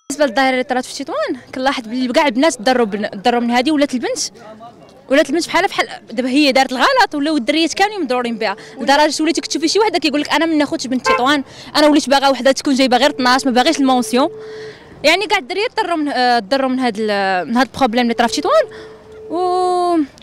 بالنسبه للظاهره اللي طرات في تطوان كنلاحظ بلي كاع البنات تضروا من هذه، ولات البنت بحال دابا هي دارت الغلط ولاو الدريات كاملين مضرورين بها، لدرجه وليتي كتشوفي شي وحده كيقول لك انا ما ناخذش بنت تطوان، انا وليت باغا وحده تكون جايبه غير 12 ما باغيش المونسيون. يعني كاع الدريات ضروا من هذا البروبليم اللي طرا في تطوان.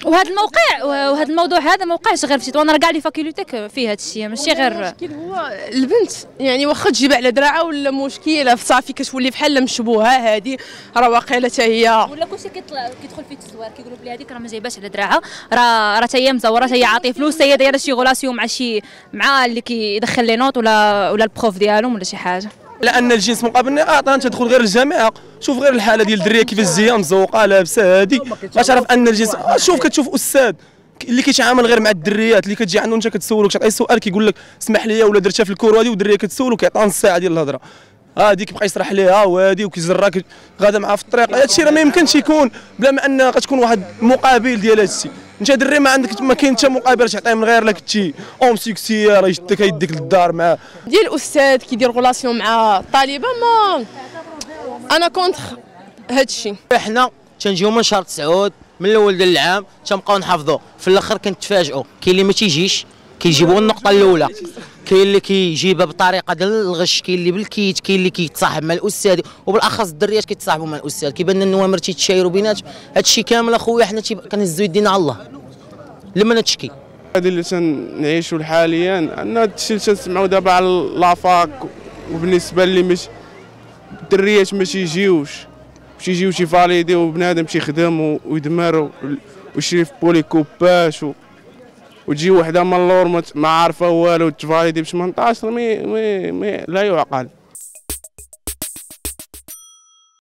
وهذا الموقع وهذا الموضوع هذا ما وقعش غير في تطوان، راه كاع لي فاكولتيك فيه هذا الشيء، ماشي غير المشكل هو البنت يعني واخا تجيب على دراعها ولا مشكله صافي كتولي بحال مشبوهه. هذه راه واقيلا حتى هي ولا كلشي كيدخل في التزوير، كيقولوا بلي هذيك راه ما جايباش على دراعها، راه حتى هي مزوره، حتى هي عاطيه فلوس، حتى هي دايره شي غولاسيون مع اللي كيدخل لي نوط ولا البروف ديالهم ولا شي حاجه. لان الجنس مقابل انت تدخل غير الجامعه، شوف غير الحاله ديال الدريه كيفاش جايه مزوقه لابسه هذه، غتعرف ان الجنس. شوف كتشوف استاذ اللي كيتعامل غير مع الدريات اللي كتجي عنده انت كتسولو كتعطيه سؤال كيقول لك اسمح لي ولا درتها في الكور هذه، والدريه كتسولو كيعطيها نص ساعه ديال الهضره، هذيك بقى يشرح ليها وهذه وكيجراك غادا معها في الطريق. هذا الشيء راه ما يمكنش يكون بلا ما ان غتكون واحد مقابل ديال هذا الشيء. انت دري ما عندك ما كاين حتى مقابل تعطيه من غير لك شي اون سيكسي راه يشدك يديك للدار معاه ديال الاستاذ كيدير غولاسيون مع الطالبه. ما انا كونتر هذا الشيء. حنا تنجيو من شهر 9 من الاول ديال العام تنبقاو نحافظوا، في الاخر كنتفاجئوا كاين اللي ما تيجيش كيجيبوا النقطه الاولى، كاين اللي كيجيبها بطريقه ديال الغش، كاين اللي بالكيت، كاين اللي كيتصاحب مع الاستاذ، وبالاخص الدريات كيتصاحبوا مع الاستاذ، كيبان لنا النوامر تيتشايروا بيناتهم. هذا الشيء كامل اخويا حنا كنهزوا يدينا على الله لما نتشكي. هذه اللي تنعيشوا حاليا ان هذا الشيء اللي تنسمعوا دابا على لافاك، وبالنسبه اللي مش الدريات ما تيجيوش شي فاليدي وبنادم تيخدم ويدمر ويشري في بولي كوباش وتجي وحده من اللور ما عارفه والو تفاليدي ب 18 لا يعقل.